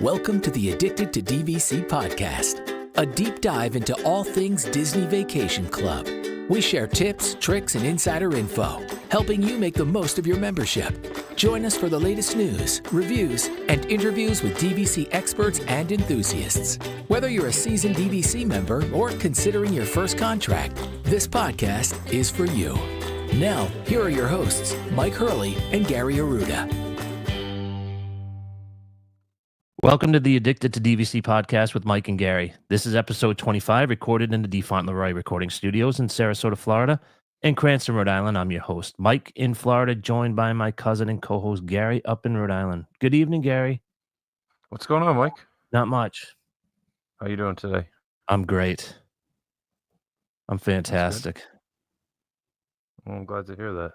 Welcome to the Addicted to DVC podcast, a deep dive into all things Disney Vacation Club. We share tips, tricks, and insider info, helping you make the most of your membership. Join us for the latest news, reviews, and interviews with DVC experts and enthusiasts. Whether you're a seasoned DVC member or considering your first contract, this podcast is for you. Now, here are your hosts, Mike Hurley and Gary Arruda. Welcome to the Addicted to DVC podcast with Mike and Gary. This is episode 25, recorded in the DeFont Leroy Recording Studios in Sarasota, Florida, and Cranston, Rhode Island. I'm your host, Mike, in Florida, joined by my cousin and co-host, Gary, up in Rhode Island. Good evening, Gary. What's going on, Mike? Not much. How you doing today? I'm great. I'm fantastic. Well, I'm glad to hear that.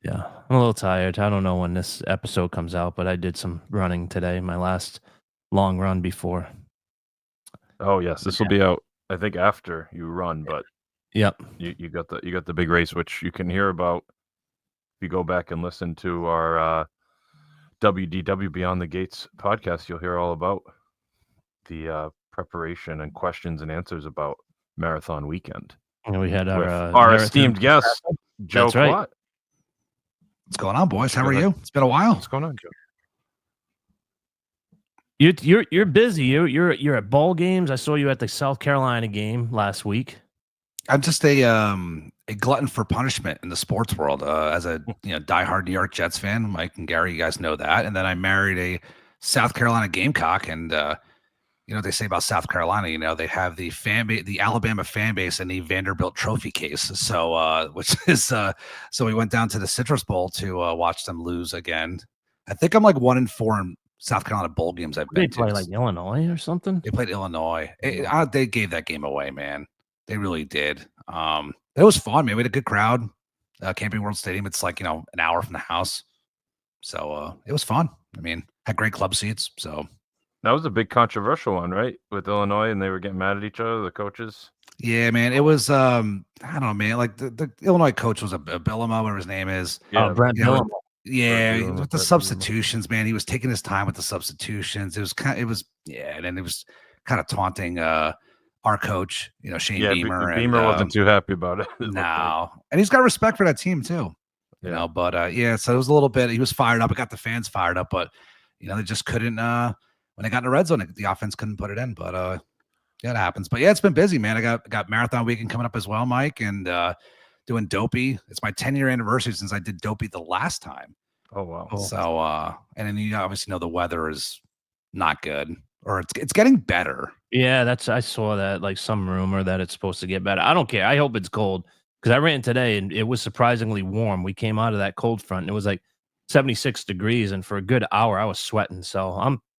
Yeah, I'm a little tired. I don't know when this episode comes out, but I did some running today, my last long run before. Oh yes, this will be out, I think, after you run, but Yep. you got the big race, which you can hear about if you go back and listen to our WDW Beyond the Gates podcast. You'll hear all about the preparation and questions and answers about marathon weekend. And we had our esteemed guest, Joe That's right. Quat. What's going on, boys? How Go are ahead. you? It's been a while. What's going on, Joe? You're busy. You're at ball games. I saw you at the South Carolina game last week. I'm just a glutton for punishment in the sports world. As a diehard New York Jets fan, Mike and Gary, you guys know that. And then I married a South Carolina Gamecock, and you know what they say about South Carolina. You know, they have the the Alabama fan base and the Vanderbilt trophy case. So which is so we went down to the Citrus Bowl to watch them lose again. I think I'm like 1-4 in South Carolina bowl games I've They been play to. like Illinois or something. They played Illinois. They gave that game away, man. They really did. It was fun, man. We had a good crowd. Camping World Stadium. It's like, an hour from the house. So it was fun. I mean, had great club seats. So That was a big controversial one, right? With Illinois, and they were getting mad at each other, the coaches. yeah, man. It was I don't know, man. Like the Illinois coach was a Billama, whatever his name is. Yeah, Brent you know, Billum. Yeah, Billama, with the Brett substitutions, man. He was taking his time with the substitutions. And then it was kind of taunting our coach, Shane Yeah, Beamer. Beamer wasn't too happy about it. It looked like. No, and he's got respect for that team too. Yeah. But so it was a little bit. He was fired up. It got the fans fired up, but they just couldn't. When they got in the red zone, the offense couldn't put it in. But yeah, it happens. But yeah, it's been busy, man. I got marathon weekend coming up as well, Mike, and doing Dopey. It's my 10-year anniversary since I did Dopey the last time. Oh wow. So and then you obviously know the weather is not good, or it's getting better. Yeah, I saw that, like some rumor that it's supposed to get better. I don't care. I hope it's cold because I ran today and it was surprisingly warm. We came out of that cold front and it was like 76 degrees, and for a good hour I was sweating. So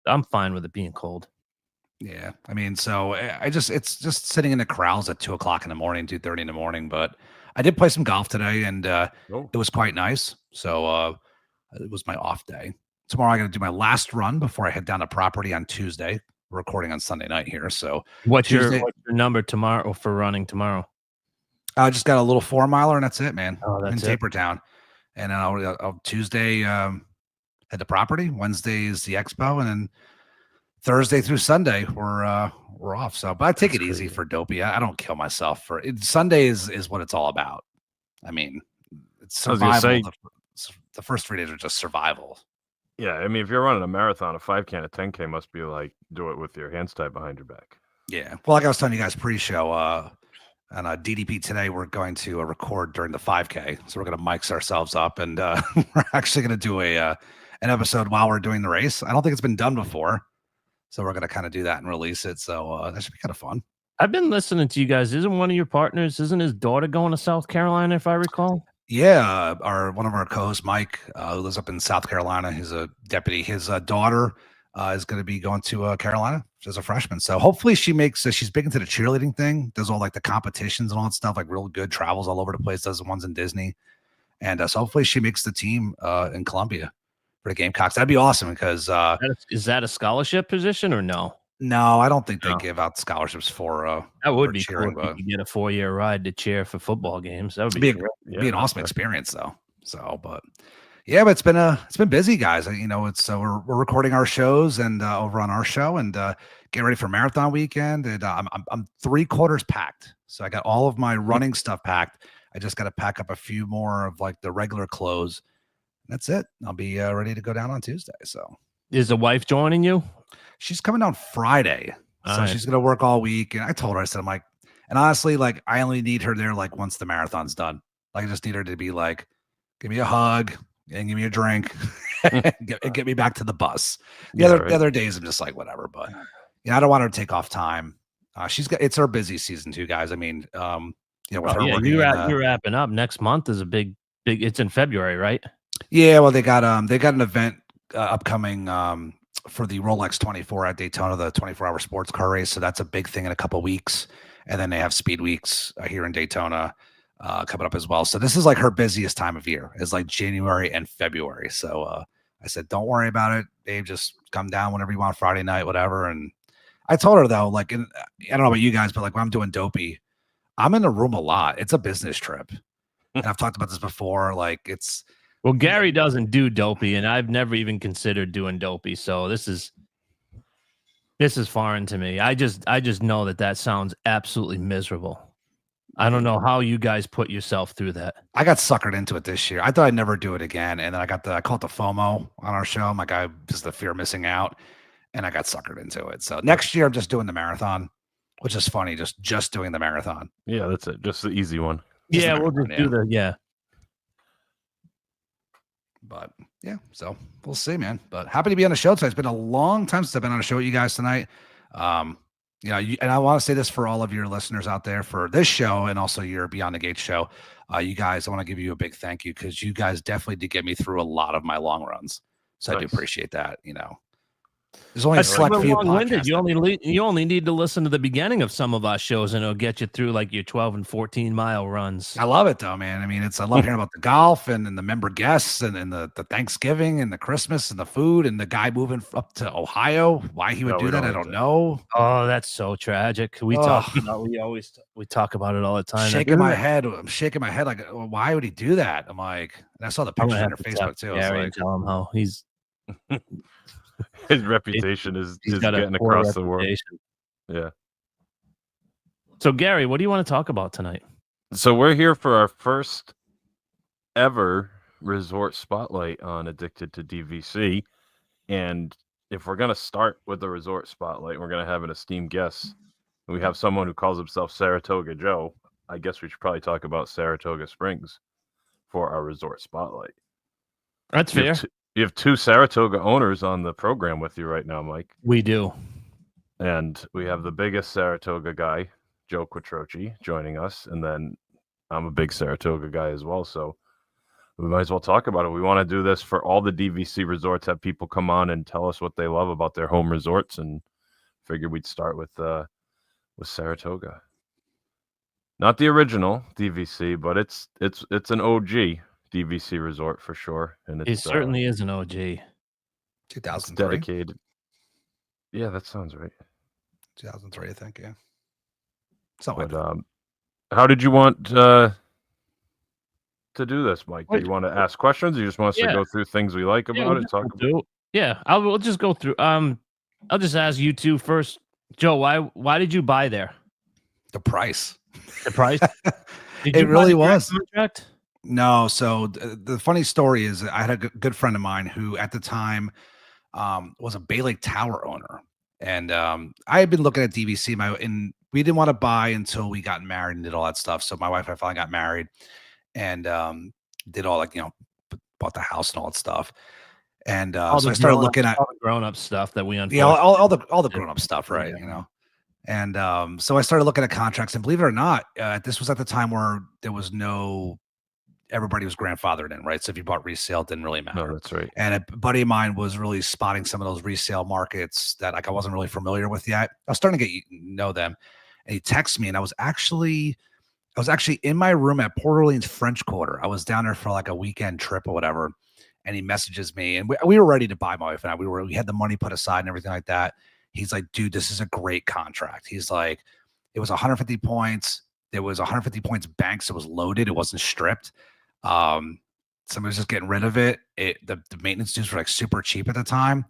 I'm fine with it being cold. Yeah, I mean, so it's just sitting in the corrals at 2:00 in the morning, 2:30 in the morning. But I did play some golf today, and it was quite nice. So it was my off day. Tomorrow I got to do my last run before I head down to property on Tuesday. We're recording on Sunday night here. So What's your Tuesday- number tomorrow for running tomorrow? I just got a little 4-miler, and that's it, man. Oh, in that's it. Taper Town, and then I'll Tuesday head to property. Wednesday is the expo, and then Thursday through Sunday we're off. So, but I take it easy for Dopey. I don't kill myself for it. Sunday is what it's all about. I mean, it's I was gonna survival. say- The first 3 days are just survival. Yeah, I mean, if you're running a marathon, a 5K and a 10K must be like do it with your hands tied behind your back. Yeah. Well, like I was telling you guys pre-show, on DDP today, we're going to record during the 5K. So we're going to mics ourselves up, and we're actually going to do an episode while we're doing the race. I don't think it's been done before. So we're going to kind of do that and release it. So that should be kind of fun. I've been listening to you guys. Isn't one of your partners, isn't his daughter going to South Carolina, if I recall? Yeah. One of our co-hosts, Mike, who lives up in South Carolina, he's a deputy. His daughter is going to be going to Carolina as a freshman. So hopefully she makes, she's big into the cheerleading thing, does all like the competitions and all that stuff, like real good, travels all over the place, does the ones in Disney. And so hopefully she makes the team in Columbia for the Gamecocks. That'd be awesome because Is that a scholarship position or no? no, I don't think they No. give out scholarships for That would for be cheering, cool if but you could get a 4-year ride to cheer for football games. That would it'd be be, cool. be an awesome Yeah. experience though. So, but Yeah, but it's been busy, guys. You know, it's we're recording our shows and over on our show and getting ready for marathon weekend. And I'm 3/4 packed, so I got all of my running stuff packed. I just got to pack up a few more of like the regular clothes. That's it. I'll be ready to go down on Tuesday. So Is the wife joining you? she's coming down Friday, All so right. she's gonna work all week. And I told her, I said, I'm like, and honestly, like I only need her there like once the marathon's done. Like I just need her to be like, give me a hug and give me a drink and get me back to the bus. The other days I'm just like whatever, but I don't want her to take off time. It's her busy season too, guys. I mean, with her working you're wrapping up. Next month is a big. It's in February, right? Yeah, well, they got an event upcoming for the Rolex 24 at Daytona, the 24-hour sports car race. So that's a big thing in a couple weeks, and then they have speed weeks here in Daytona coming up as well. So this is like her busiest time of year. It's like January and February. So I said, don't worry about it, Dave. Just come down whenever you want, Friday night, whatever. And I told her though, like, I don't know about you guys, but like when I'm doing Dopey, I'm in the room a lot. It's a business trip, and I've talked about this before. Like it's. Well, Gary doesn't do Dopey, and I've never even considered doing Dopey. So this is foreign to me. I just know that sounds absolutely miserable. I don't know how you guys put yourself through that. I got suckered into it this year. I thought I'd never do it again, and then I call it the FOMO on our show. I'm like, just the fear of missing out, and I got suckered into it. So next year I'm just doing the marathon, which is funny. Just doing the marathon. Yeah, that's it. Just the easy one. Yeah, we'll just do the yeah. But yeah, so we'll see, man. But happy to be on the show tonight. It's been a long time since I've been on a show with you guys tonight. And I want to say this for all of your listeners out there for this show and also your Beyond the Gates show. You guys, I want to give you a big thank you because you guys definitely did get me through a lot of my long runs. So nice. I do appreciate that. There's only a select few podcasts. You only need to listen to the beginning of some of our shows, and it'll get you through like your 12 and 14-mile runs. I love it though, man. I mean, I love hearing about the golf and the member guests and the Thanksgiving and the Christmas and the food and the guy moving up to Ohio. Why he would do that, I don't know. Oh, that's so tragic. We talk about it all the time. I'm shaking my head like, why would he do that? I'm like, and I saw the pictures on your Facebook too. I was like, tell him how he's. His reputation is getting across the world. Yeah. So, Gary, what do you want to talk about tonight? So we're here for our first ever resort spotlight on Addicted to DVC. And if we're going to start with the resort spotlight, we're going to have an esteemed guest. We have someone who calls himself Saratoga Joe. I guess we should probably talk about Saratoga Springs for our resort spotlight. That's fair. You have two Saratoga owners on the program with you right now, Mike. We do. And we have the biggest Saratoga guy, Joe Quattrocchi, joining us. And then I'm a big Saratoga guy as well. So we might as well talk about it. We want to do this for all the DVC resorts, have people come on and tell us what they love about their home resorts. And figured we'd start with Saratoga. Not the original DVC, but it's an OG DVC resort for sure, and it certainly is an OG. 2003. Dedicated. Yeah, that sounds right. 2003, I think. Yeah. Something. But how did you want to do this, Mike? Do you want to ask questions? Or you just want us to go through things we like about it? We'll just go through. I'll just ask you two first, Joe. Why did you buy there? The price. The price. It really was. Contract? No. So the funny story is I had a good friend of mine who at the time was a Bay Lake Tower owner. And I had been looking at DVC. And we didn't want to buy until we got married and did all that stuff. So my wife and I finally got married and did all bought the house and all that stuff. And so I started looking at all the grown-up stuff that we all the grown-up stuff, right? Yeah. And so I started looking at contracts, and believe it or not, this was at the time where there was everybody was grandfathered in, right? So if you bought resale, it didn't really matter. No, that's right. And a buddy of mine was really spotting some of those resale markets that I wasn't really familiar with yet. I was starting to know them, and he texted me, and I was actually in my room at Port Orleans French Quarter. I was down there for like a weekend trip or whatever, and he messages me, and we were ready to buy, my wife and I. We had the money put aside and everything like that. He's like, dude, this is a great contract. He's like, it was 150 points. There was 150 points banked, so it was loaded. It wasn't stripped. somebody's just getting rid of it. The maintenance dues were like super cheap at the time.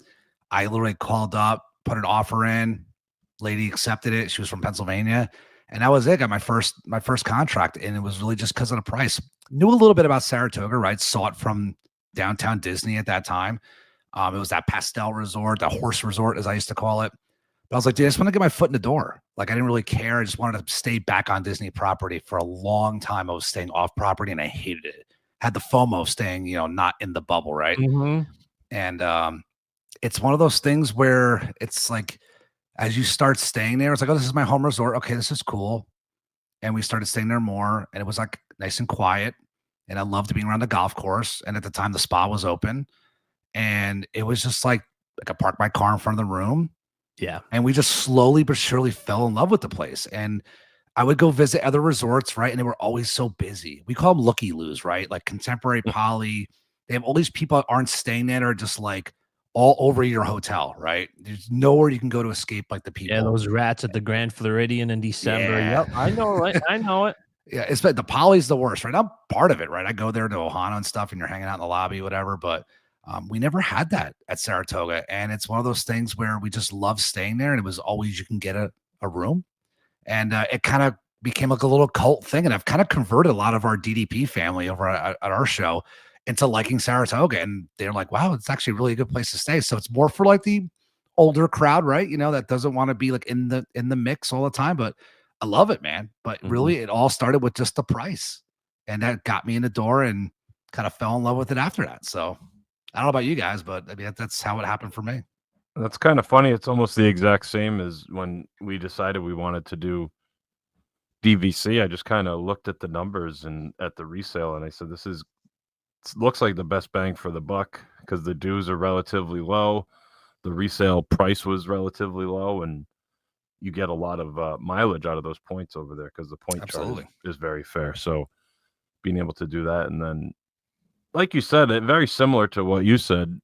I literally called up, put an offer in. Lady accepted it. She was from Pennsylvania, and that was it. Got my first contract, and it was really just because of the price. Knew a little bit about Saratoga, right? Saw it from downtown Disney at that time. It was that pastel resort, the horse resort, as I used to call it. But I was like, dude, I just want to get my foot in the door. Like, I didn't really care. I just wanted to stay back on Disney property for a long time. I was staying off property, and I hated it. Had the FOMO staying, not in the bubble, right? Mm-hmm. And it's one of those things where it's like, as you start staying there, it's like, oh, this is my home resort. Okay, this is cool. And we started staying there more, and it was like nice and quiet. And I loved being around the golf course. And at the time, the spa was open, and it was just like I could park my car in front of the room. Yeah. And we just slowly but surely fell in love with the place. And I would go visit other resorts, right? And they were always so busy. We call them looky-loos, right? Like Contemporary Poly. They have all these people that aren't staying there, are just like all over your hotel, right? There's nowhere you can go to escape like the people. Yeah, those rats at the Grand Floridian in December. Yeah. Yep, I know it. I know it. Yeah, it's the Poly's the worst, right? I'm part of it, right? I go there to Ohana and stuff, and you're hanging out in the lobby, whatever. But we never had that at Saratoga, and it's one of those things where we just love staying there, and it was always you can get a room, and it kind of became like a little cult thing, and I've kind of converted a lot of our DDP family over at our show into liking Saratoga, and they're like, wow, it's actually really a good place to stay. So it's more for like the older crowd, right? That doesn't want to be like in the mix all the time, but I love it, man. But really, it all started with just the price, and that got me in the door, and kind of fell in love with it after that. So I don't know about you guys, but I mean, that's how it happened for me. That's kind of funny. It's almost the exact same as when we decided we wanted to do DVC. I just kind of looked at the numbers and at the resale, and I said, it looks like the best bang for the buck because the dues are relatively low. The resale price was relatively low, and you get a lot of mileage out of those points over there because the point chart is very fair. So being able to do that, and then, like you said, very similar to what you said,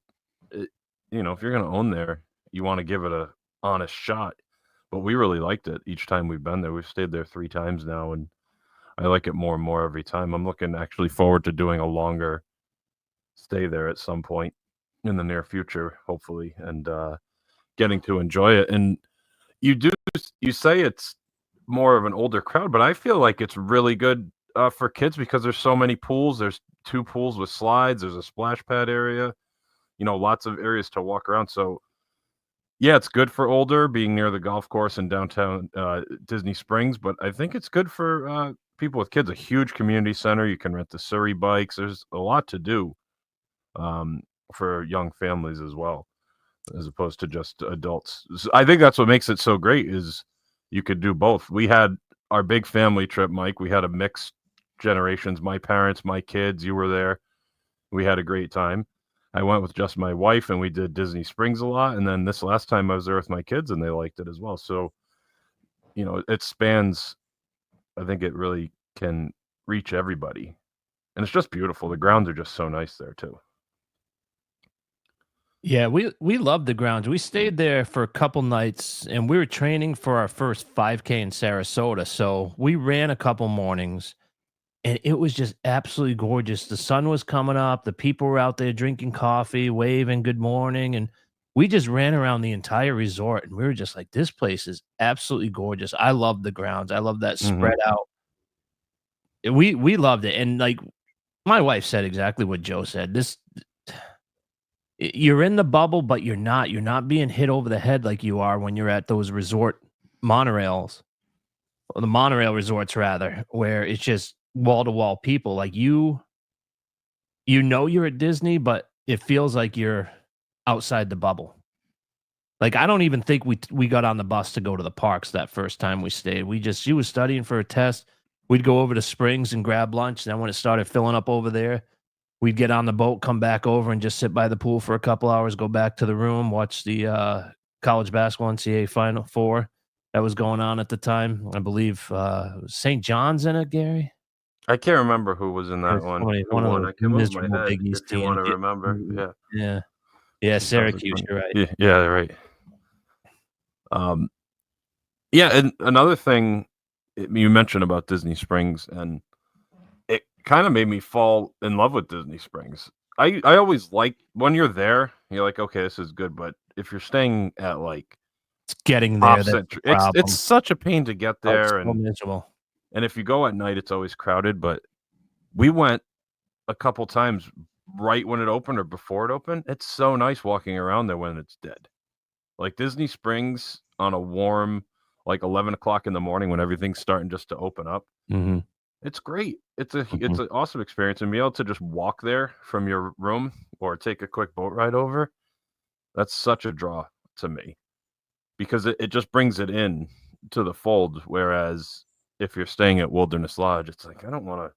if you're going to own there, you want to give it a honest shot. But we really liked it each time we've been there. We've stayed there 3 times now, and I like it more and more every time. I'm looking actually forward to doing a longer stay there at some point in the near future, hopefully, and getting to enjoy it. And you say it's more of an older crowd, but I feel like it's really good for kids because there's so many pools. There's 2 pools with slides. There's a splash pad area, lots of areas to walk around. So yeah, it's good for older, being near the golf course in downtown Disney Springs, but I think it's good for people with kids. A huge community center. You can rent the Surrey bikes. There's a lot to do for young families as well, as opposed to just adults. I think that's what makes it so great is you could do both. We had our big family trip, Mike. We had a mixed generations, my parents, my kids, you were there. We had a great time. I went with just my wife, and we did Disney Springs a lot. And then this last time I was there with my kids, and they liked it as well. So, it spans. I think it really can reach everybody. And it's just beautiful. The grounds are just so nice there, too. Yeah, we loved the grounds. We stayed there for a couple nights, and we were training for our first 5K in Sarasota. So we ran a couple mornings, and it was just absolutely gorgeous. The sun was coming up. The people were out there drinking coffee, waving good morning. And we just ran around the entire resort, and we were just like, this place is absolutely gorgeous. I love the grounds. I love that spread out. We loved it. And like my wife said exactly what Joe said. You're in the bubble, but you're not. You're not being hit over the head like you are when you're at those resort monorails, or the monorail resorts rather, where it's just wall-to-wall people. Like you're at Disney, but it feels like you're outside the bubble. Like I don't even think we got on the bus to go to the parks that first time we stayed. She was studying for a test. We'd go over to Springs and grab lunch. Then when it started filling up over there, we'd get on the boat, come back over, and just sit by the pool for a couple hours, go back to the room, watch the college basketball NCAA Final Four that was going on at the time. I believe St. John's in it, Gary. I can't remember who was in that one. One of the miserable Big East teams. If you want to remember, yeah, Syracuse. You're right. Yeah, right. Yeah, and another thing you mentioned about Disney Springs, and kind of made me fall in love with Disney Springs. I always like when you're there, you're like, okay, this is good. But if you're staying at like It's getting Pop there. That's the Century, problem. it's such a pain to get Oh, it's there, so miserable. and if you go at night, it's always crowded. But we went a couple times right when it opened or before it opened. It's so nice walking around there when it's dead. Like Disney Springs on a warm, like 11 o'clock in the morning when everything's starting just to open up. Mm-hmm. It's great. It's an awesome experience, and be able to just walk there from your room or take a quick boat ride over. That's such a draw to me because it just brings it in to the fold. Whereas if you're staying at Wilderness Lodge, it's like, I don't want to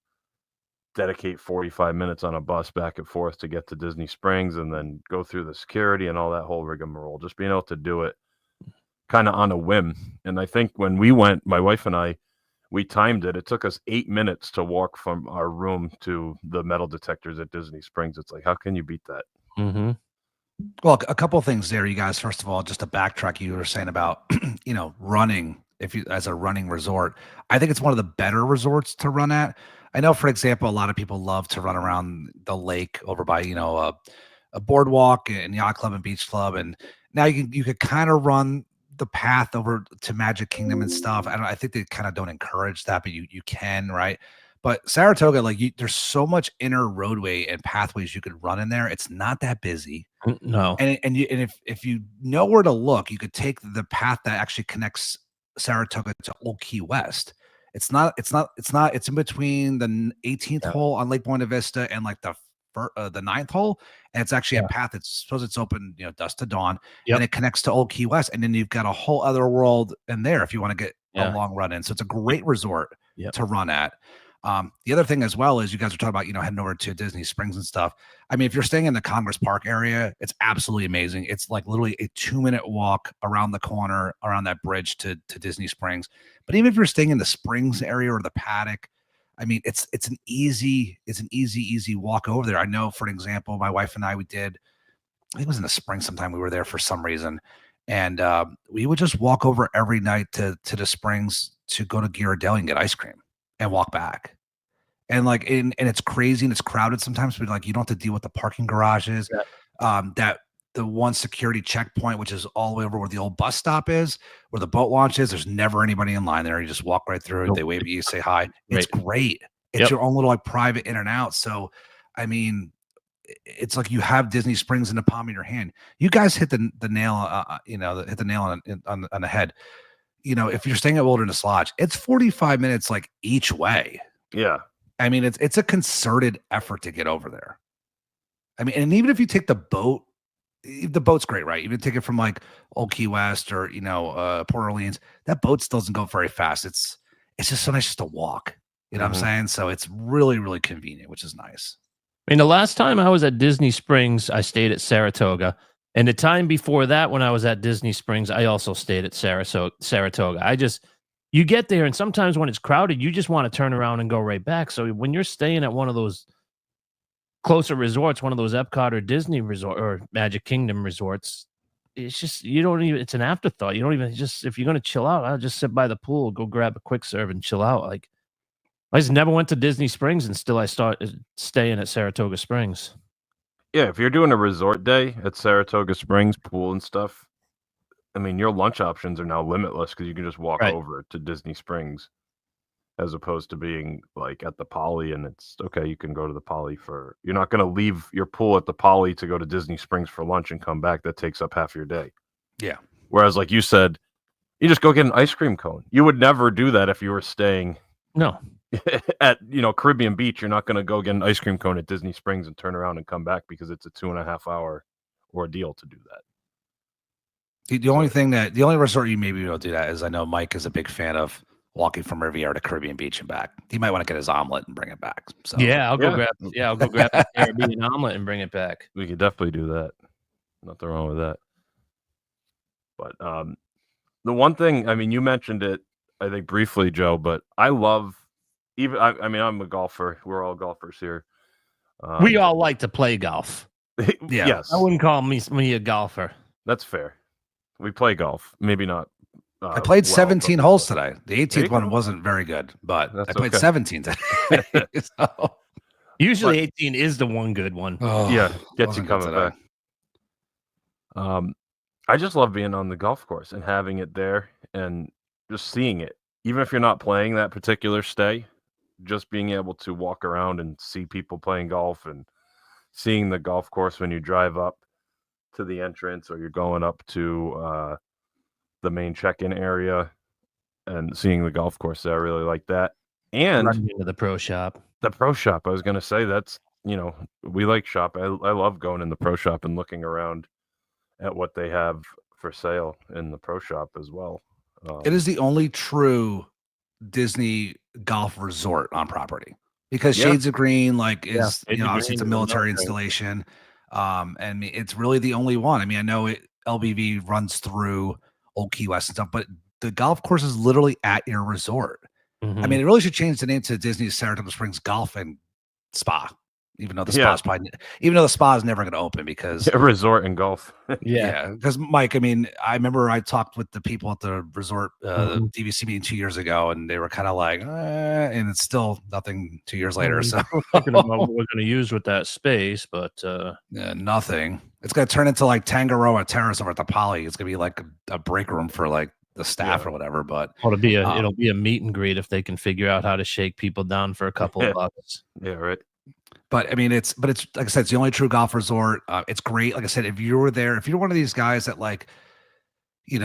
dedicate 45 minutes on a bus back and forth to get to Disney Springs and then go through the security and all that whole rigmarole. Just being able to do it kind of on a whim. And I think when we went, my wife and I, we timed it. It took us 8 minutes to walk from our room to the metal detectors at Disney Springs. It's like, how can you beat that? Mm-hmm. Well, a couple of things there, you guys. First of all, just to backtrack, you were saying about running. If you as a running resort, I think it's one of the better resorts to run at. I know, for example, a lot of people love to run around the lake over by a boardwalk and yacht club and beach club, and now you could kind of run the path over to Magic Kingdom and stuff. I think they kind of don't encourage that, but you can, right? But Saratoga, there's so much inner roadway and pathways you could run in there. It's not that busy. No. And if you know where to look, you could take the path that actually connects Saratoga to Old Key West. It's in between the 18th hole on Lake Buena Vista and like the 9th hole, and it's actually a path that's it's open dusk to dawn, and it connects to Old Key West, and then you've got a whole other world in there if you want to get a long run in. So it's a great resort to run at. The other thing as well is you guys are talking about, heading over to Disney Springs and stuff. I mean, if you're staying in the Congress Park area, it's absolutely amazing. It's like literally a 2-minute walk around the corner, around that bridge to Disney Springs. But even if you're staying in the Springs area or the Paddock, I mean, it's an easy walk over there. I know, for example, my wife and I, I think it was in the spring sometime, we were there for some reason. And we would just walk over every night to the Springs to go to Ghirardelli and get ice cream and walk back. And and it's crazy and it's crowded sometimes, but you don't have to deal with the parking garages. That the one security checkpoint, which is all the way over where the old bus stop is, where the boat launch is, there's never anybody in line there. You just walk right through it. They wave at you, say hi. It's great. It's your own little private in and out. So, I mean, it's like you have Disney Springs in the palm of your hand. You guys hit the nail, hit the nail on the head. If you're staying at Wilderness Lodge, it's 45 minutes each way. Yeah. I mean, it's a concerted effort to get over there. I mean, and even if you take the boat's great, right? Even take it from Old Key West or Port Orleans, that boat still doesn't go very fast. It's just so nice just to walk. You know what I'm saying? So it's really, really convenient, which is nice. I mean, the last time I was at Disney Springs, I stayed at Saratoga. And the time before that, when I was at Disney Springs, I also stayed at Saratoga. You get there, and sometimes when it's crowded, you just want to turn around and go right back. So when you're staying at one of those closer resorts, one of those Epcot or Disney resort or Magic Kingdom resorts, it's just, it's an afterthought. You don't even if you're going to chill out, I'll just sit by the pool, go grab a quick serve and chill out. I just never went to Disney Springs, and still I started staying at Saratoga Springs. Yeah, if you're doing a resort day at Saratoga Springs, pool and stuff, I mean, your lunch options are now limitless because you can just walk over to Disney Springs as opposed to being at the Poly, and it's okay. You can go to the Poly you're not going to leave your pool at the Poly to go to Disney Springs for lunch and come back. That takes up half your day. Yeah. Whereas, like you said, you just go get an ice cream cone. You would never do that if you were staying at Caribbean Beach. You're not going to go get an ice cream cone at Disney Springs and turn around and come back because it's a 2.5 hour ordeal to do that. The only resort you maybe don't do that is, I know Mike is a big fan of walking from Riviera to Caribbean Beach and back. He might want to get his omelet and bring it back. So I'll go grab a Caribbean omelet and bring it back. We could definitely do that. Nothing wrong with that. But the one thing, I mean, you mentioned it, I think briefly, Joe, but I love I'm a golfer. We're all golfers here. We all like to play golf. Yes. I wouldn't call me a golfer. That's fair. We play golf. Maybe not I played well 17 cooked, holes so. today. The There 18th you one go. wasn't very good, but That's I played okay. 17 today. So, Usually 18 is the one good one. Yeah, gets you wasn't good coming today. back. I just love being on the golf course and having it there and just seeing it. Even if you're not playing that particular stay, just being able to walk around and see people playing golf and seeing the golf course when you drive up to the entrance or you're going up to the main check-in area and seeing the golf course there. I really like that. And Running into the pro shop. the pro shop, I was going to say, that's, we like shop. I love going in the pro shop and looking around at what they have for sale in the pro shop as well. It is the only true Disney golf resort on property because Yeah. Shades of Green, like, is Shades of obviously it's a Green is a military military. installation, and it's really the only one. I mean, I know LBV runs through Old Key West and stuff, but the golf course is literally at your resort. I mean, it really should change the name to Disney Saratoga Springs Golf and Spa, even though the Yeah. spa is never going to open because resort and golf. Yeah. because Mike, I mean, I remember I talked with the people at the resort, the DVC meeting 2 years ago, and they were kind of like, and it's still nothing 2 years later. So We're thinking about what we're going to use with that space, but nothing. It's going to turn into like Tangaroa Terrace over at the Poly. It's going to be like a break room for like the staff or whatever. But it'll be a meet and greet if they can figure out how to shake people down for a couple of bucks. Yeah, right. But I mean, it's like I said, it's the only true golf resort. It's great. Like I said, if you were there, if you're one of these guys that like, you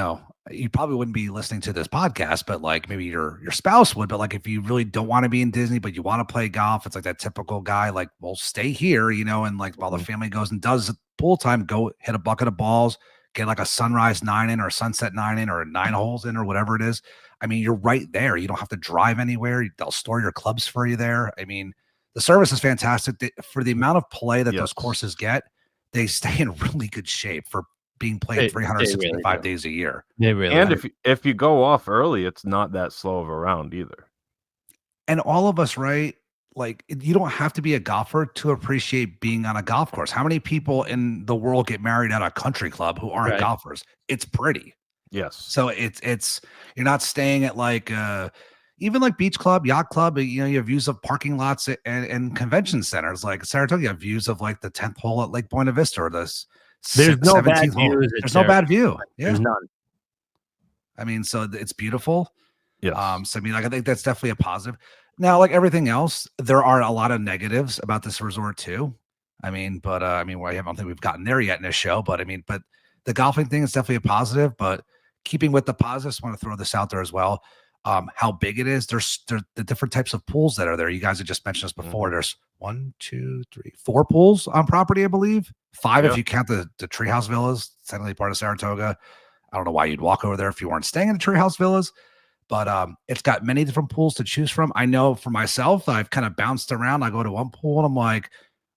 probably wouldn't be listening to this podcast, but like maybe your spouse would. But like, if you really don't want to be in Disney, but you want to play golf, it's like that typical guy, like, well, stay here, and like while the family goes and does pool time, go hit a bucket of balls, get like a sunrise 9 in or a sunset 9 in or 9 holes in or whatever it is. I mean, you're right there. You don't have to drive anywhere. They'll store your clubs for you there. I mean, the service is fantastic. For the amount of play that those courses get, they stay in really good shape for being played 365 days a year. They really and if you go off early, it's not that slow of a round either. And all of us, right? Like, you don't have to be a golfer to appreciate being on a golf course. How many people in the world get married at a country club who aren't golfers? It's pretty. Yes. So it's you're not staying at like even like beach club, yacht club. You have views of parking lots and convention centers. Like Saratoga, you have views of like the 10th hole at Lake Buena Vista or the there's no bad hole. views. There's no bad view. Yeah. There's none. I mean, so it's beautiful. Yes. So I mean, like, I think that's definitely a positive. Now, like everything else, there are a lot of negatives about this resort too. I mean, but I don't think we've gotten there yet in this show. But I mean, but the golfing thing is definitely a positive. But keeping with the positives, I want to throw this out there as well. How big it is. There's the different types of pools that are there. You guys have just mentioned this before. There's 1, 2, 3, 4 pools on property, I believe. 5 if you count the Treehouse Villas, technically part of Saratoga. I don't know why you'd walk over there if you weren't staying in the Treehouse Villas, but it's got many different pools to choose from. I know for myself, I've kind of bounced around. I go to one pool and I'm like,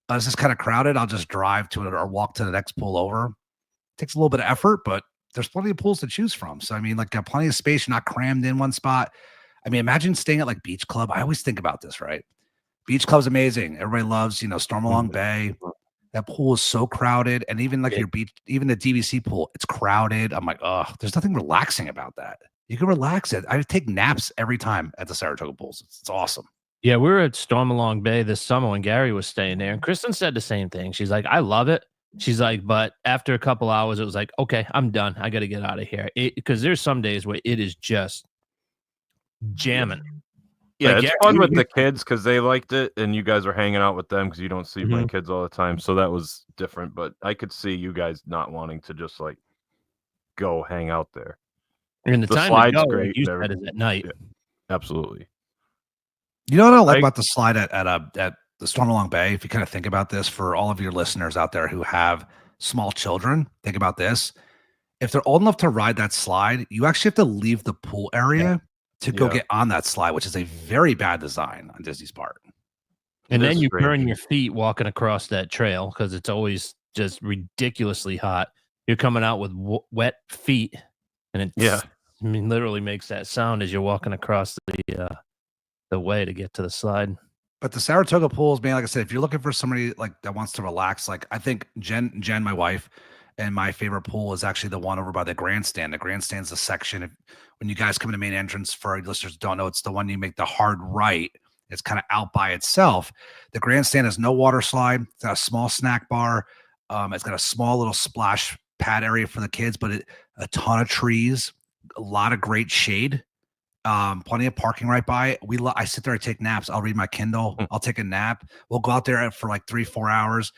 this is kind of crowded. I'll just drive to it or walk to the next pool over. It takes a little bit of effort, but there's plenty of pools to choose from. So, I mean, like, got plenty of space. You're not crammed in one spot. I mean, imagine staying at like Beach Club. I always think about this, right? Beach Club's amazing. Everybody loves, Stormalong Bay. That pool is so crowded. And even like your beach, even the DVC pool, it's crowded. I'm like, oh, there's nothing relaxing about that. You can relax it. I take naps every time at the Saratoga pools. It's awesome. Yeah, we were at Stormalong Bay this summer when Gary was staying there. And Kristen said the same thing. She's like, I love it. She's like, but after a couple hours, it was like, okay, I'm done. I got to get out of here. Because there's some days where it is just jamming. Yeah, like, it's fun with the kids because they liked it, and you guys are hanging out with them because you don't see my kids all the time. So that was different. But I could see you guys not wanting to just like go hang out there. And the time slide's to go, great. like you said, is at night. Yeah, absolutely. You know what I like about the slide at the Stormalong Bay? If you kind of think about this, for all of your listeners out there who have small children, think about this. If they're old enough to ride that slide, you actually have to leave the pool area to go get on that slide, which is a very bad design on Disney's part. And then you burn your feet walking across that trail because it's always just ridiculously hot. You're coming out with wet feet, and it literally makes that sound as you're walking across the way to get to the slide. But the Saratoga pools, man, like I said, if you're looking for somebody like that wants to relax, like I think Jen, my wife, And my favorite pool is actually the one over by the grandstand. The grandstand's the section when you guys come in the main entrance. For our listeners who don't know, it's the one you make the hard right. It's kind of out by itself. The grandstand has no water slide. It's got a small snack bar. It's got a small little splash pad area for the kids, but a ton of trees, a lot of great shade, plenty of parking right by. I sit there, I take naps. I'll read my Kindle. I'll take a nap. We'll go out there for like 3-4 hours.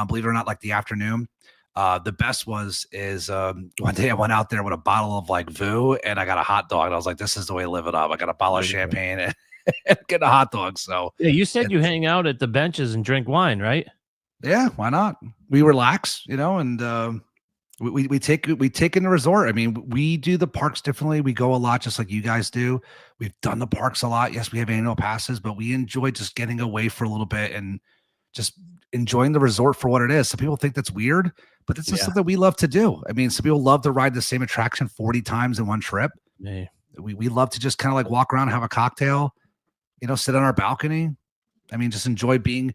Believe it or not, like the afternoon. The best is one day I went out there with a bottle of like Voo and I got a hot dog. And I was like, this is the way to live it up. I got a bottle of champagne and get a hot dog. So yeah, you said you hang out at the benches and drink wine, right? Yeah, why not? We relax, and we take in the resort. I mean, we do the parks differently. We go a lot just like you guys do. We've done the parks a lot. Yes, we have annual passes, but we enjoy just getting away for a little bit and just enjoying the resort for what it is. Some people think that's weird, but it's just something we love to do. I mean, some people love to ride the same attraction 40 times in one trip. Yeah. We love to just kind of like walk around, have a cocktail, sit on our balcony. I mean, just enjoy being.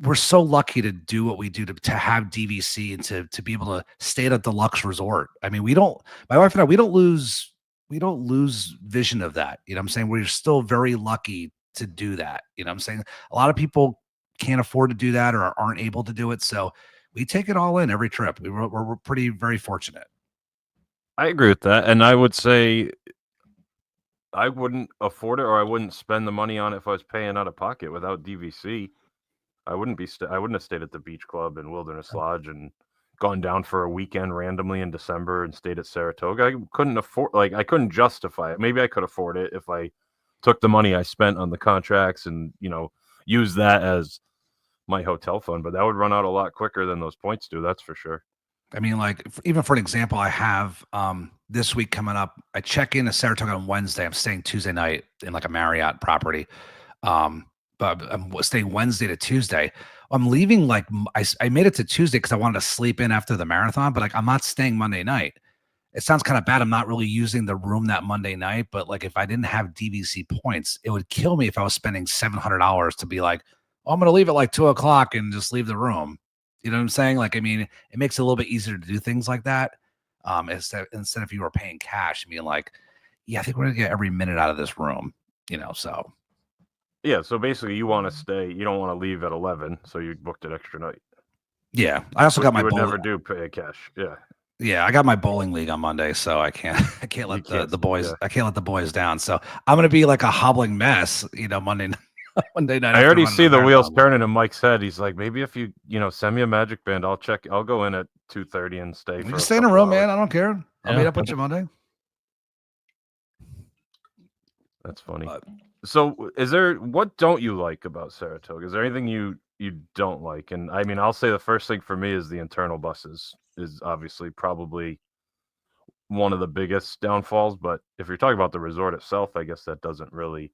We're so lucky to do what we do to have DVC and to be able to stay at a deluxe resort. I mean, my wife and I, we don't lose vision of that. You know what I'm saying? We're still very lucky to do that. You know what I'm saying? A lot of people can't afford to do that or aren't able to do it. So we take it all in every trip. We're very fortunate. I agree with that. And I would say I wouldn't afford it or I wouldn't spend the money on it if I was paying out of pocket. Without DVC. I wouldn't have stayed at the Beach Club and Wilderness Lodge and gone down for a weekend randomly in December and stayed at Saratoga. I couldn't justify it. Maybe I could afford it if I took the money I spent on the contracts and, use that as my hotel fund, but that would run out a lot quicker than those points do. That's for sure. I mean, like even for an example, I have this week coming up, I check in at Saratoga on Wednesday. I'm staying Tuesday night in like a Marriott property. But I'm staying Wednesday to Tuesday. I'm leaving I made it to Tuesday because I wanted to sleep in after the marathon, but I'm not staying Monday night. It sounds kind of bad. I'm not really using the room that Monday night, but like if I didn't have DVC points, it would kill me if I was spending $700 to be like, oh, I'm going to leave at like 2:00 and just leave the room. You know what I'm saying? Like, I mean, it makes it a little bit easier to do things like that. Instead if you were paying cash and being like, yeah, I think we're going to get every minute out of this room, so. Yeah, so basically you want to stay, you don't want to leave at 11, so you booked an extra night. Yeah, I also got my bowling. Never do pay cash. Yeah. Yeah, I got my bowling league on Monday, so I can't let the boys I can't let the boys down. So I'm gonna be like a hobbling mess, Monday night. I already see the wheels turning in Mike's head. He's like, maybe if you send me a Magic Band, I'll go in at 2:30 and stay. You stay in a room, man. I don't care. I'll meet up with you Monday. That's funny. So what don't you like about Saratoga? Is there anything you don't like? And I mean, I'll say the first thing for me is the internal buses is obviously probably one of the biggest downfalls. But if you're talking about the resort itself, I guess that doesn't really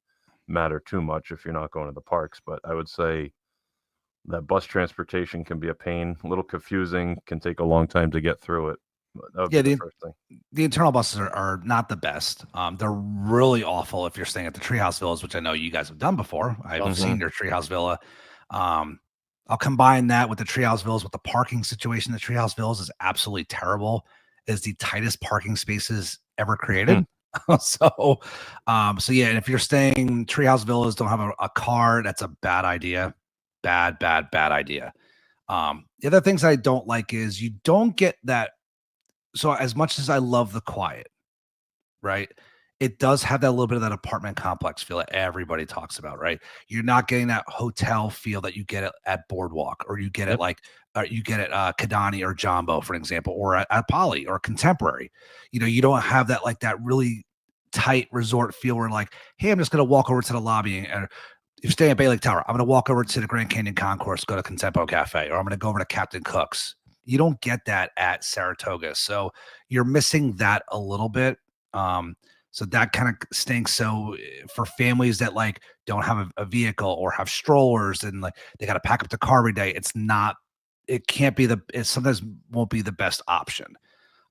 matter too much if you're not going to the parks. But I would say that bus transportation can be a pain, a little confusing, can take a long time to get through it. Yeah, the first thing. The internal buses are not the best. They're really awful if you're staying at the Treehouse Villas, which I know you guys have done before. I've seen your Treehouse Villa. I'll combine that with the Treehouse Villas with the parking situation. The Treehouse Villas is absolutely terrible. It's the tightest parking spaces ever created. So yeah, and if you're staying Treehouse Villas, don't have a car, that's a bad idea. Bad idea. The other things I don't like is you don't get that. So as much as I love the quiet, right? It does have that little bit of that apartment complex feel that everybody talks about, right? You're not getting that hotel feel that you get at Boardwalk, or you get it you get at Kidani or Jumbo, for example, or at Poly or Contemporary. You don't have that that really tight resort feel where like, hey, I'm just going to walk over to the lobby and if you're staying at Bay Lake Tower, I'm going to walk over to the Grand Canyon Concourse, go to Contempo Cafe, or I'm going to go over to Captain Cook's. You don't get that at Saratoga. So you're missing that a little bit. So that kind of stinks. So for families that don't have a vehicle or have strollers and they got to pack up the car every day, it sometimes won't be the best option.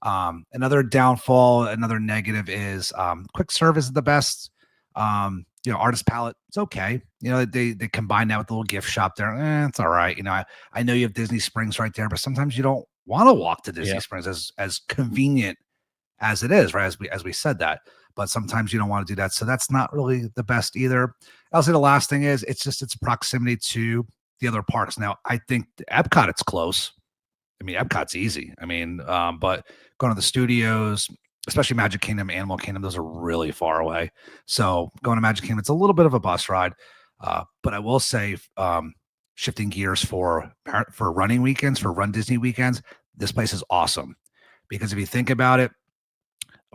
Another downfall, another negative is quick service is the best. Artist palette, it's okay. They combine that with the little gift shop there. It's all right. I know you have Disney Springs right there, but sometimes you don't want to walk to Disney Yeah. Springs, as convenient as it is, right? As we said that, but sometimes you don't want to do that, so that's not really the best either. I'll say the last thing is it's proximity to the other parks. Now, I think Epcot, it's close. I mean, Epcot's easy. I mean, but going to the studios, especially Magic Kingdom, Animal Kingdom, those are really far away. So going to Magic Kingdom, it's a little bit of a bus ride. But I will say, shifting gears for running weekends, for Run Disney weekends, this place is awesome. Because if you think about it,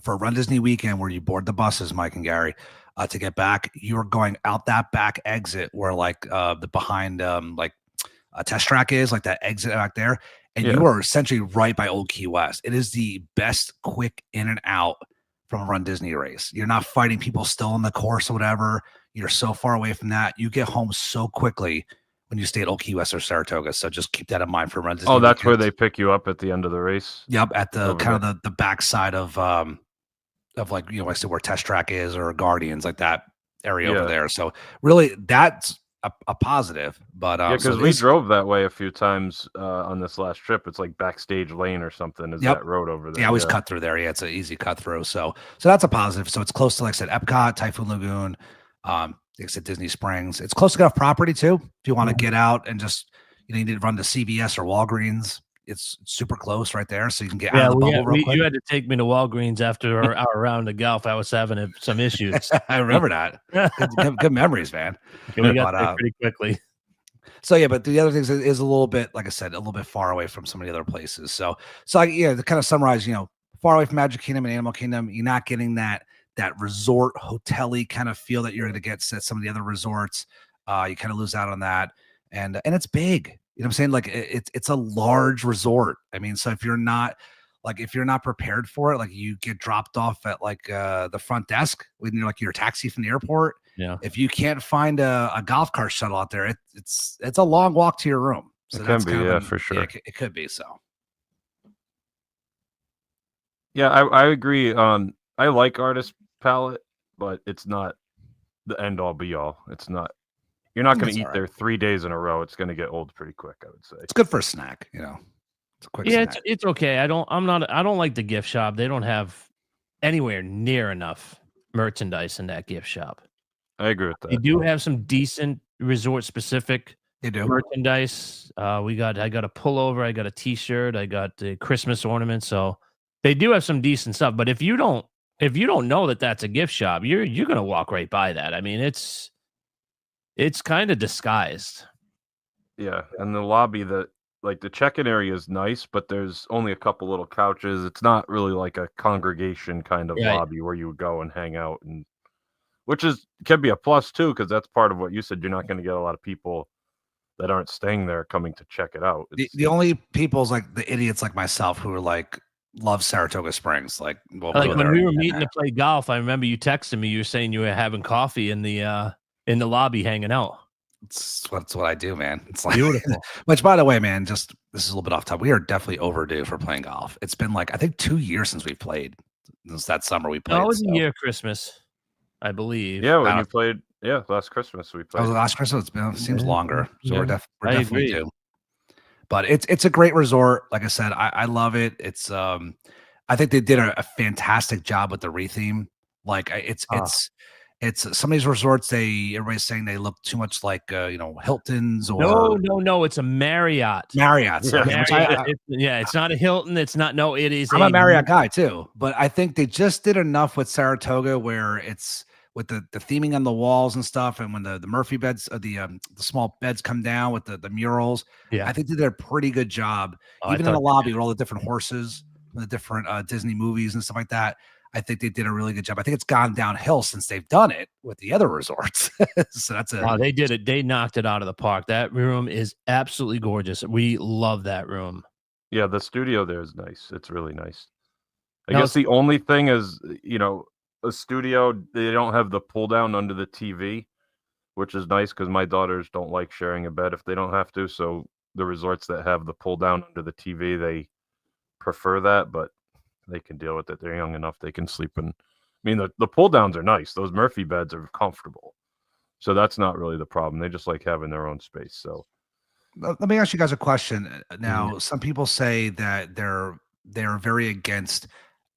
for a Run Disney weekend where you board the buses, Mike and Gary, to get back, you're going out that back exit where like the behind like a test track is, like that exit back there, and you are essentially right by Old Key West. It is the best quick in and out from a Run Disney race. You're not fighting people still in the course or whatever. You're so far away from that. You get home so quickly when you stay at Old Key West or Saratoga. So just keep that in mind for Run Disney. Oh, that's where they pick you up at the end of the race. Yep, at the kind of the backside of like, I said, where Test Track is or Guardians, like that area over there. So really, that's a positive. But because we drove that way a few times on this last trip. It's like Backstage Lane or something. Is that road over there? Yeah, I always cut through there. Yeah, it's an easy cut through. So that's a positive. So it's close to, like I said, Epcot, Typhoon Lagoon, like I said, Disney Springs. It's close to get off property too. If you want to get out and just, you need to run to CVS or Walgreens. It's super close right there, so you can get out of the bubble real quick. You had to take me to Walgreens after our round of golf. I was having some issues. I remember that. Good memories, man. We got there pretty quickly. So yeah, but the other things is a little bit, like I said, a little bit far away from some of the other places. So to kind of summarize, far away from Magic Kingdom and Animal Kingdom, you're not getting that resort hotel-y kind of feel that you're going to get at some of the other resorts. You kind of lose out on that, and it's big. You know what I'm saying? Like it's a large resort. I mean, so if you're not prepared for it, like you get dropped off at like the front desk when you're like your taxi from the airport. Yeah. If you can't find a golf cart shuttle out there, it's a long walk to your room. So it can be, for sure. Yeah, it could be. So. Yeah, I agree. I like Artist Palette, but it's not the end all be all. It's not. You're not going to eat there 3 days in a row. It's going to get old pretty quick, I would say. It's good for a snack, It's a quick snack. It's okay. I don't like the gift shop. They don't have anywhere near enough merchandise in that gift shop. I agree with that. They do have some decent resort specific merchandise. I got a pullover, I got a t-shirt, I got the Christmas ornament. So they do have some decent stuff. But if you don't know that that's a gift shop, you're going to walk right by that. I mean, it's kind of disguised. Yeah, and the lobby, the check-in area is nice, but there's only a couple little couches. It's not really like a congregation kind of lobby where you would go and hang out, and which can be a plus too, because that's part of what you said. You're not going to get a lot of people that aren't staying there coming to check it out. The only people's like the idiots like myself who are like love Saratoga Springs. Like when we were meeting to play golf, I remember you texting me. You were saying you were having coffee in the lobby hanging out. It's what I do, man. It's like beautiful. Which, by the way, man, this is a little bit off top. We are definitely overdue for playing golf. It's been like, I think 2 years since we played. Since that summer we played. No, it was a year Christmas, I believe. Yeah, when you played. Yeah, last Christmas we played. Oh, last Christmas. It seems longer. So we're definitely due. But it's a great resort. Like I said, I love it. It's I think they did a fantastic job with the retheme. Like it's some of these resorts, everybody's saying they look too much like Hilton's or no, it's a Marriott. Marriott's. It's not a Hilton. It's not. No, it is. I'm a Marriott guy too, but I think they just did enough with Saratoga where it's with the theming on the walls and stuff, and when the Murphy beds, the small beds come down with the murals. Yeah, I think they did a pretty good job, even in the lobby with all the different horses, the different Disney movies and stuff like that. I think they did a really good job. I think it's gone downhill since they've done it with the other resorts. So that's it. They did it. They knocked it out of the park. That room is absolutely gorgeous. We love that room. Yeah, the studio there is nice. It's really nice. I guess the only thing is, a studio, they don't have the pull down under the TV, which is nice because my daughters don't like sharing a bed if they don't have to. So the resorts that have the pull down under the TV, they prefer that, but they can deal with it. They're young enough. They can sleep in. I mean, the pull downs are nice. Those Murphy beds are comfortable. So that's not really the problem. They just like having their own space. So Let me ask you guys a question. Now, some people say that they're very against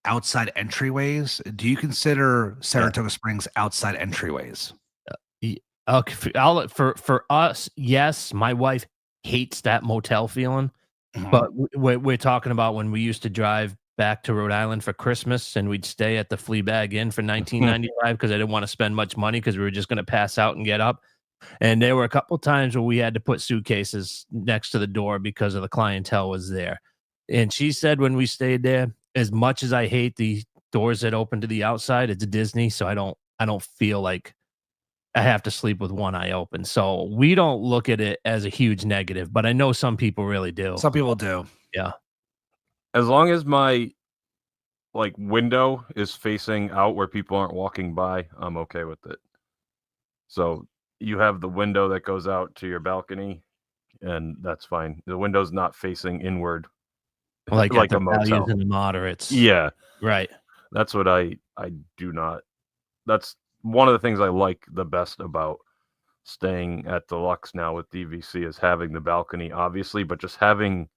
outside entryways. Do you consider Saratoga Springs outside entryways? Okay, for us, yes. My wife hates that motel feeling, but we're talking about when we used to drive back to Rhode Island for Christmas, and we'd stay at the Fleabag Inn for $19.95 because I didn't want to spend much money because we were just going to pass out and get up. And there were a couple times where we had to put suitcases next to the door because of the clientele was there. And she said when we stayed there, as much as I hate the doors that open to the outside, it's Disney, so I don't feel like I have to sleep with one eye open. So we don't look at it as a huge negative, but I know some people really do. Some people do. Yeah. As long as my window is facing out where people aren't walking by, I'm okay with it. So you have the window that goes out to your balcony, and that's fine. The window's not facing inward, Like like the a motel. values and the moderates. Yeah, Right. that's what I do not. That's one of the things I like the best about staying at Deluxe now with DVC is having the balcony, obviously, but just having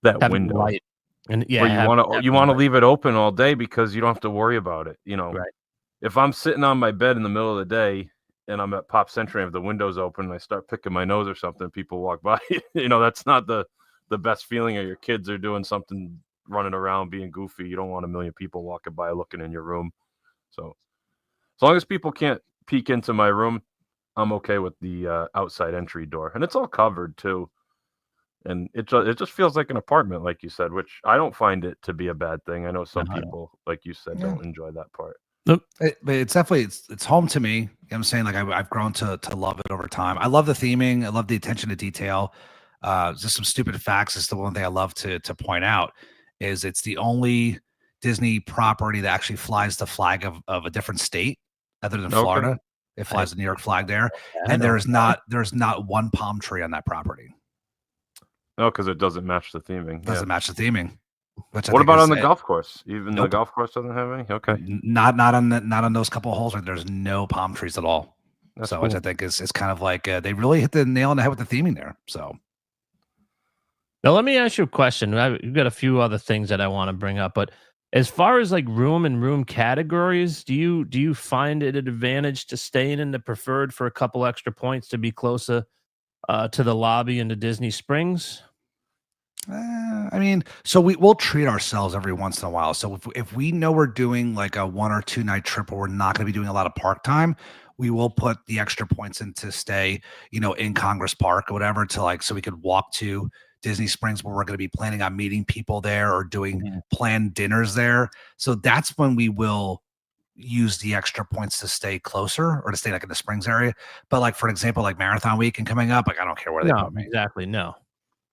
that Having window light. And where you want to light. leave it open all day because you don't have to worry about it. Right. If I'm sitting on my bed in the middle of the day and I'm at Pop Century and if the window's open and I start picking my nose or something, people walk by, that's not the best feeling. Or your kids are doing something, running around, being goofy. You don't want a million people walking by looking in your room. So as long as people can't peek into my room, I'm okay with the outside entry door. And it's all covered too. And it just feels like an apartment, like you said, which I don't find it to be a bad thing. I know some people, like you said, don't enjoy that part. But it's definitely it's home to me. You know what I'm saying? Like I've grown to love it over time. I love the theming. I love the attention to detail. Just some stupid facts is the one thing I love to point out is it's the only Disney property that actually flies the flag of a different state other than Florida. It flies the New York flag there, and there's not one palm tree on that property. No, because it doesn't match the theming. Doesn't match the theming. What about on the golf course? Even the golf course doesn't have any. Okay, not on those couple of holes where there's no palm trees at all. That's so cool. Which I think is kind of like they really hit the nail on the head with the theming there. So now let me ask you a question. We've got a few other things that I want to bring up, but as far as like room and room categories, do you find it an advantage to staying in the preferred for a couple extra points to be closer to the lobby and to Disney Springs? I mean, so we'll treat ourselves every once in a while. So if we know we're doing like a 1 or 2 night trip where we're not going to be doing a lot of park time, we will put the extra points in to stay, in Congress Park or whatever so we could walk to Disney Springs where we're going to be planning on meeting people there or doing planned dinners there. So that's when we will use the extra points to stay closer or to stay like in the Springs area. But like, for example, like Marathon Weekend coming up, like I don't care where they put me. Exactly. No.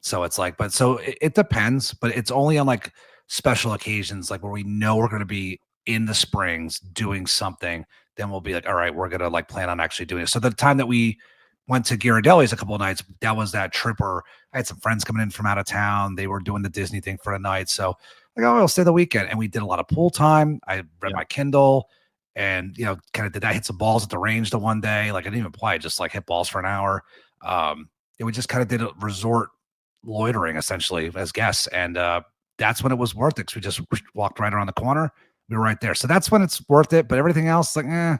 So it's like, it depends, but it's only on like special occasions, like where we know we're going to be in the Springs doing something. Then we'll be like, all right, we're going to like plan on actually doing it. So the time that we went to Ghirardelli's a couple of nights, that was that trip where I had some friends coming in from out of town. They were doing the Disney thing for a night. So like, oh, I'll stay the weekend. And we did a lot of pool time. I read my Kindle and, kind of did that, hit some balls at the range the one day. Like I didn't even play, just like hit balls for an hour. And we just kind of did a resort loitering essentially as guests. And that's when it was worth it because we just walked right around the corner. We were right there. So that's when it's worth it. But everything else, like, and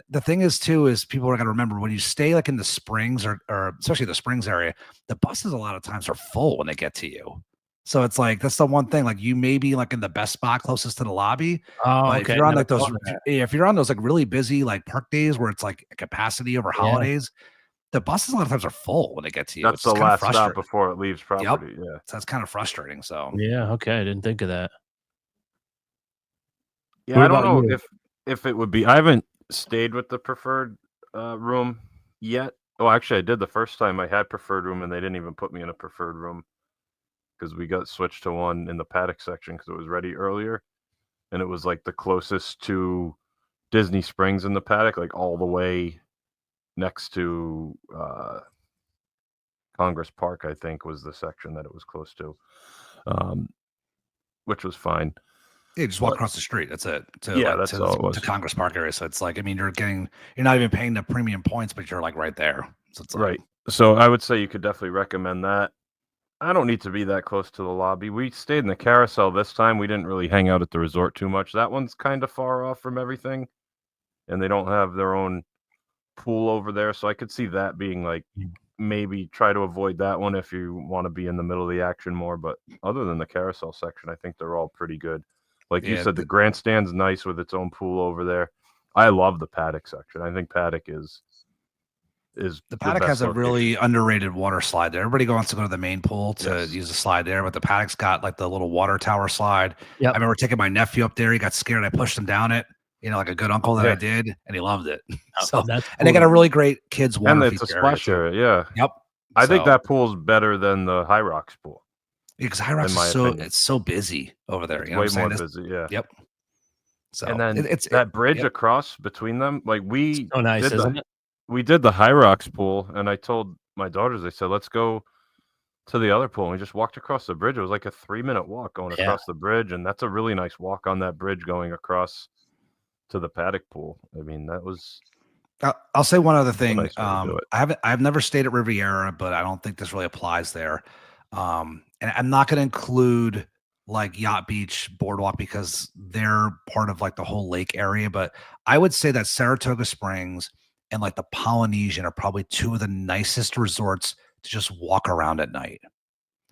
the thing is too, is people are going to remember when you stay like in the Springs or especially the Springs area, the buses a lot of times are full when they get to you. So it's like, that's the one thing, like you may be like in the best spot closest to the lobby. Oh, but okay. If you're on like those, if you're on those like really busy, like park days where it's like a capacity over holidays, the buses a lot of times are full when they get to you. That's the last stop before it leaves property. Yeah. So that's kind of frustrating. So yeah. Okay. I didn't think of that. Yeah. I don't know if it would be, I haven't stayed with the preferred room yet. Oh, actually I did the first time I had preferred room and they didn't even put me in a preferred room because we got switched to one in the paddock section because it was ready earlier. And it was like the closest to Disney Springs in the paddock, like all the way next to Congress Park, I think was the section that it was close to, which was fine. Yeah, just walk across the street. That's it. That's all it was. To Congress Park area. So it's like, I mean, you're not even paying the premium points, but you're like right there. So it's like, right. So I would say you could definitely recommend that. I don't need to be that close to the lobby. We stayed in the carousel this time. We didn't really hang out at the resort too much. That one's kind of far off from everything, and they don't have their own pool over there. So I could see that being like maybe try to avoid that one if you want to be in the middle of the action more. But other than the carousel section, I think they're all pretty good. Like you said, the grandstand's nice with its own pool over there. I love the paddock section. I think paddock is the paddock has a really underrated water slide there. Everybody wants to go to the main pool to use the slide there, but the paddock's got like the little water tower slide. I remember taking my nephew up there. He got scared. I pushed him down it, like a good uncle that I did, and he loved it. So that's cool. And they got a really great kids water and it's a splash area. Yep. I think that pool's better than the High Rocks pool. Because High Rocks is so busy over there. It's way more busy. Yeah. Yep. So and then it's that bridge across between them. Like we so nice, isn't it? We did the High Rocks pool, and I told my daughters, I said, let's go to the other pool. And we just walked across the bridge. It was like a 3-minute walk going across the bridge, and that's a really nice walk on that bridge going across to the paddock pool. I mean, that was... I'll say one other thing. I've never stayed at Riviera, but I don't think this really applies there. And I'm not going to include like Yacht Beach Boardwalk because they're part of like the whole lake area. But I would say that Saratoga Springs and like the Polynesian are probably two of the nicest resorts to just walk around at night.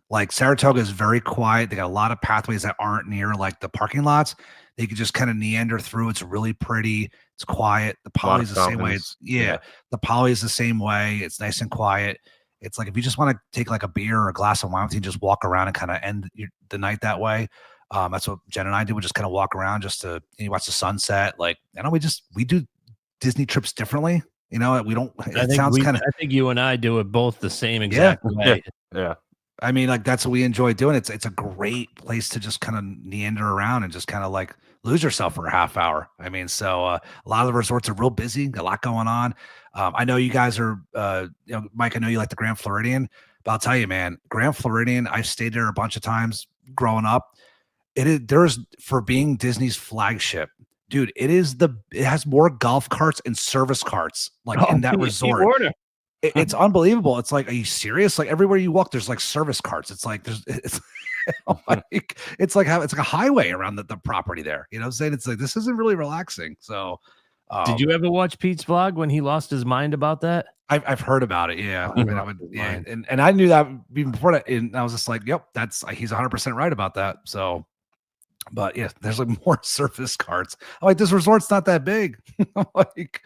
Like Saratoga is very quiet. They got a lot of pathways that aren't near like the parking lots. They could just kind of meander through. It's really pretty. It's quiet. The Poly is the same way. The Poly is the same way. It's nice and quiet. It's like if you just want to take like a beer or a glass of wine with you, just walk around and kind of end the night that way. That's what Jen and I did. We just kind of walk around just to watch the sunset. Like, we do Disney trips differently. We don't. I think you and I do it both the same exact way. Yeah. I mean, like that's what we enjoy doing. It's a great place to just kind of meander around and just kind of like lose yourself for a half hour. I mean, so a lot of the resorts are real busy, got a lot going on. I know you guys are, Mike, I know you like the Grand Floridian, but I'll tell you, man, Grand Floridian, I've stayed there a bunch of times growing up. There's for being Disney's flagship, dude. It has more golf carts and service carts in that resort. It's unbelievable. It's like, are you serious? Like everywhere you walk, there's like service carts. It's like it's like a highway around the property there. You know what I'm saying? It's like this isn't really relaxing. So, did you ever watch Pete's vlog when he lost his mind about that? I've heard about it. Yeah, and I knew that even before that. And I was just like, yep, he's 100% right about that. So, but yeah, there's like more service carts. I'm like, this resort's not that big. I'm like.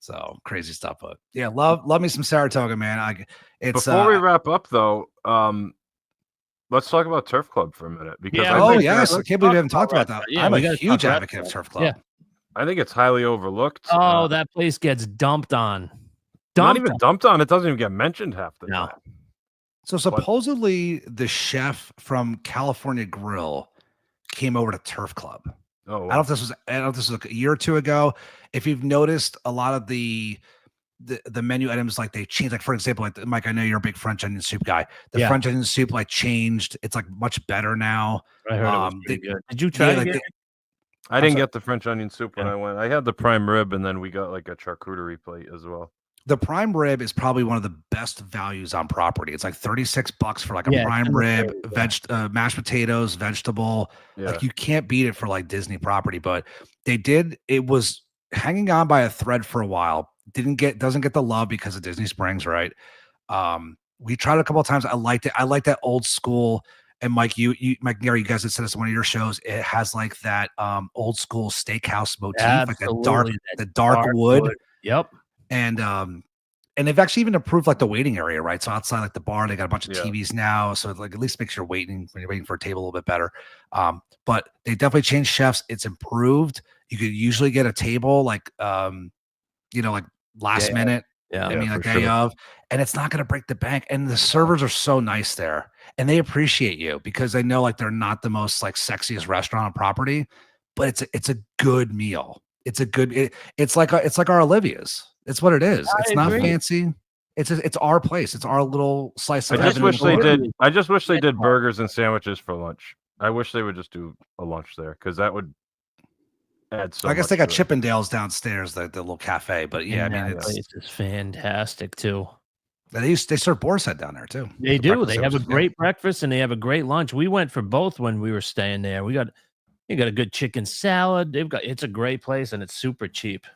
So crazy stuff, but yeah, love me some Saratoga, man. Before we wrap up, though, let's talk about Turf Club for a minute because I can't believe we haven't talked about that. Yeah, I'm a huge advocate of Turf Club. Yeah. I think it's highly overlooked. Oh, that place gets dumped on. Not even dumped on. It doesn't even get mentioned half the time. So supposedly the chef from California Grill came over to Turf Club. Oh, wow. I don't know if this was a year or two ago. If you've noticed, a lot of the menu items, like they changed. Like for example, like Mike, I know you're a big French onion soup guy. The French onion soup like changed. It's like much better now. I heard it was pretty good. Did you try it? I didn't get the French onion soup when I went. I had the prime rib, and then we got like a charcuterie plate as well. The prime rib is probably one of the best values on property. It's like $36 for like a prime rib, mashed potatoes, vegetable. Yeah. Like you can't beat it for like Disney property, but it was hanging on by a thread for a while. Doesn't get the love because of Disney Springs, right? We tried it a couple of times. I liked it. I like that old school. And Mike, Mike and Gary, you guys had said this in one of your shows. It has like that old school steakhouse motif, absolutely. like the dark wood. Yep. And they've actually even improved like the waiting area, right? So outside like the bar, they got a bunch of TVs now. So like at least makes your when you're waiting for a table a little bit better. But they definitely changed chefs. It's improved. You could usually get a table like like last minute. Yeah. I mean, like day of, and it's not going to break the bank. And the servers are so nice there, and they appreciate you because they know like they're not the most like sexiest restaurant on property, but it's a good meal. It's like our Olivia's. It's what it is. It's not fancy. It's our place. It's our little slice of heaven. I just wish they did burgers and sandwiches for lunch. I wish they would just do a lunch there because that would add so much. I guess they got Chippendales downstairs, the little cafe. But yeah, I mean, it's fantastic too. They serve boar's head down there too. They The do. breakfast They have a sandwiches, yeah. great breakfast and they have a great lunch. We went for both when we were staying there. You got a good chicken salad. It's a great place and it's super cheap.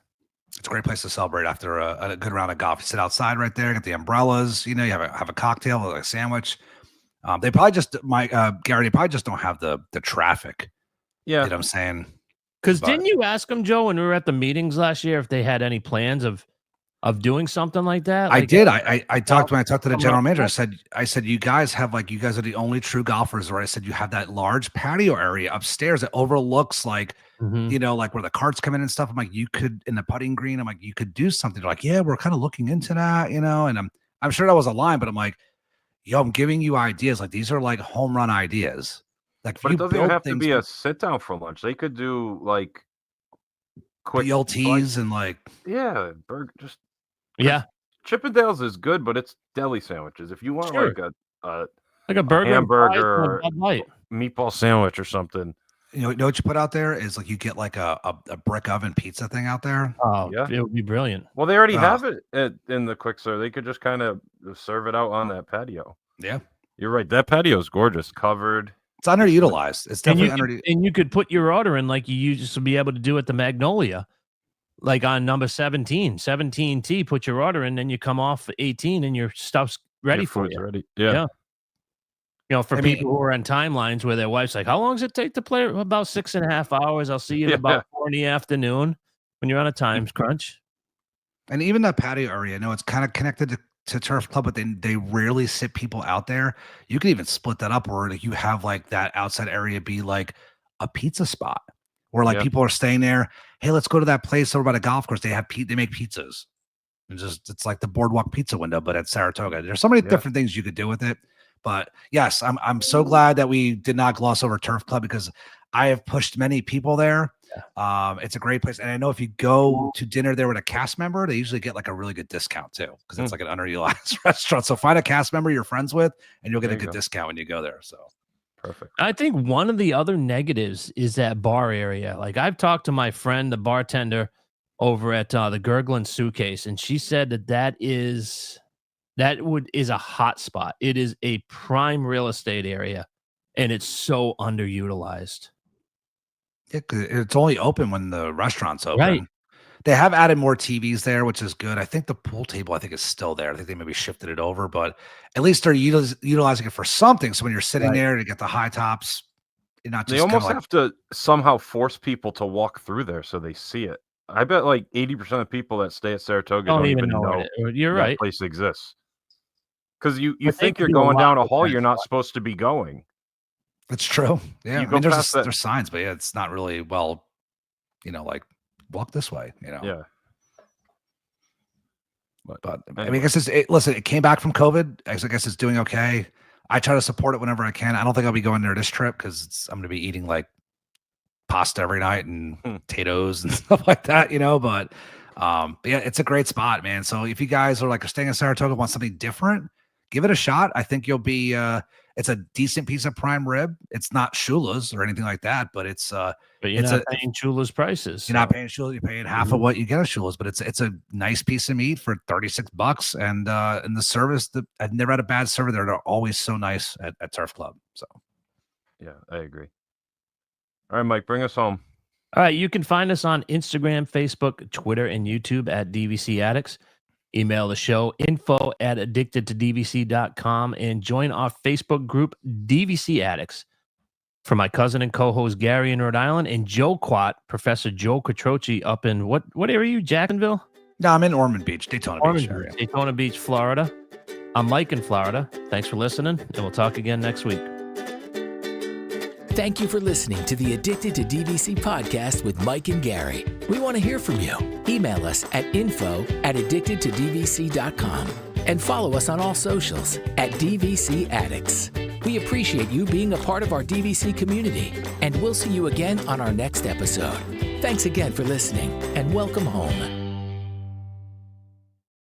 It's a great place to celebrate after a good round of golf. You sit outside right there, get the umbrellas. You have a cocktail or a sandwich. They probably just Gary. They probably just don't have the traffic. Yeah, you know what I'm saying. Because But- didn't you ask them, Joe, when we were at the meetings last year, if they had any plans of doing something like that? I Like, did. I talked when I talked to the Come general up- manager. I said, you guys are the only true golfers, right? I said, you have that large patio area upstairs that overlooks like, Mhm. like where the carts come in and stuff. I'm like, you could in the putting green. I'm like, you could do something. They're like, yeah, we're kind of looking into that, and I'm sure that was a line, but I'm like, yo, I'm giving you ideas. Like these are like home run ideas. Like if but you it doesn't even build have to things be a with sit down for lunch. They could do like quick BLTs and like burger. Just Yeah. Chippendales is good, but it's deli sandwiches. If you want Sure. like a Like a burger, and fries hamburger and a or Bud Light. meatball sandwich or something, you know what you put out there is like you get like a brick oven pizza thing out there. Oh, Yeah. it would be brilliant. well, they already Ah. have it in the quick serve. They could just kind of serve it out on that patio. Yeah, You're right. That patio is gorgeous, covered. it's underutilized. It's And definitely you could put your order in like you used to be able to do at the Magnolia, like on number 17T. Put your order in, then you come off 18, and your stuff's ready Your for food's you. ready. Yeah. Yeah. For I mean- people who are on timelines where their wife's like, "How long does it take to play?" About 6.5 hours. I'll see you in Yeah. about 4 in the afternoon when you're on a time crunch. And even that patio area, I know it's kind of connected to Turf Club, but they rarely sit people out there. You can even split that up where like, you have like that outside area be like a pizza spot where like Yeah. people are staying there. Hey, let's go to that place over by the golf course. They make pizzas. It's like the boardwalk pizza window, but at Saratoga. There's so many Yeah. different things you could do with it. But yes, I'm so glad that we did not gloss over Turf Club because I have pushed many people there. It's a great place, and I know if you go to dinner there with a cast member, they usually get like a really good discount too because it's like an underutilized restaurant. So find a cast member you're friends with, and you'll get There a you good go. discount when you go there. So Perfect. I think one of the other negatives is that bar area. Like I've talked to my friend, the bartender over at the Gurgling Suitcase, and she said that is a hot spot. It is a prime real estate area, and it's so underutilized. yeah, 'cause it's only open when the restaurant's open. Right. They have added more TVs there, which is good. I think the pool table, is still there. I think they maybe shifted it over, but at least they're utilizing it for something. So when you're sitting Right. there to get the high tops, you're not just They almost like, have to somehow force people to walk through there so they see it. I bet like 80% of people that stay at Saratoga don't even know You're that right. place exists. Because you But they think could you're do a going lot down a with hall that you're not spot. supposed to be going. it's true. Yeah. You I go mean, past that- there's signs, but yeah, it's not really well, like walk this way, Yeah. But I Anyway. mean, I guess listen, it came back from COVID. I guess it's doing okay. I try to support it whenever I can. I don't think I'll be going there this trip because I'm going to be eating like pasta every night and potatoes and stuff like that, But yeah, it's a great spot, man. So if you guys are like staying in Saratoga, want something different, give it a shot. I think you'll be. It's a decent piece of prime rib. It's not Shula's or anything like that, but it's But you're it's not paying Chula's prices. you're not paying Shula's. You're paying half of what you get at Shula's, but it's a nice piece of meat for $36, and the service. I've never had a bad server there. They're always so nice at Turf Club. So Yeah, I agree. All right, Mike, bring us home. All right, you can find us on Instagram, Facebook, Twitter, and YouTube at DVC Addicts. Email the show info@addictedtodvc.com and join our Facebook group, DVC Addicts. For my cousin and co-host Gary in Rhode Island and Joe Professor Joe Quattrocchi up in what area are you, Jacksonville? no, I'm in Ormond Beach, Daytona Beach area. Daytona Beach, Florida. I'm Mike in Florida. Thanks for listening, and we'll talk again next week. Thank you for listening to the Addicted to DVC podcast with Mike and Gary. We want to hear from you. Email us at info@addictedtodvc.com and follow us on all socials at DVC Addicts. We appreciate you being a part of our DVC community, and we'll see you again on our next episode. Thanks again for listening, and welcome home.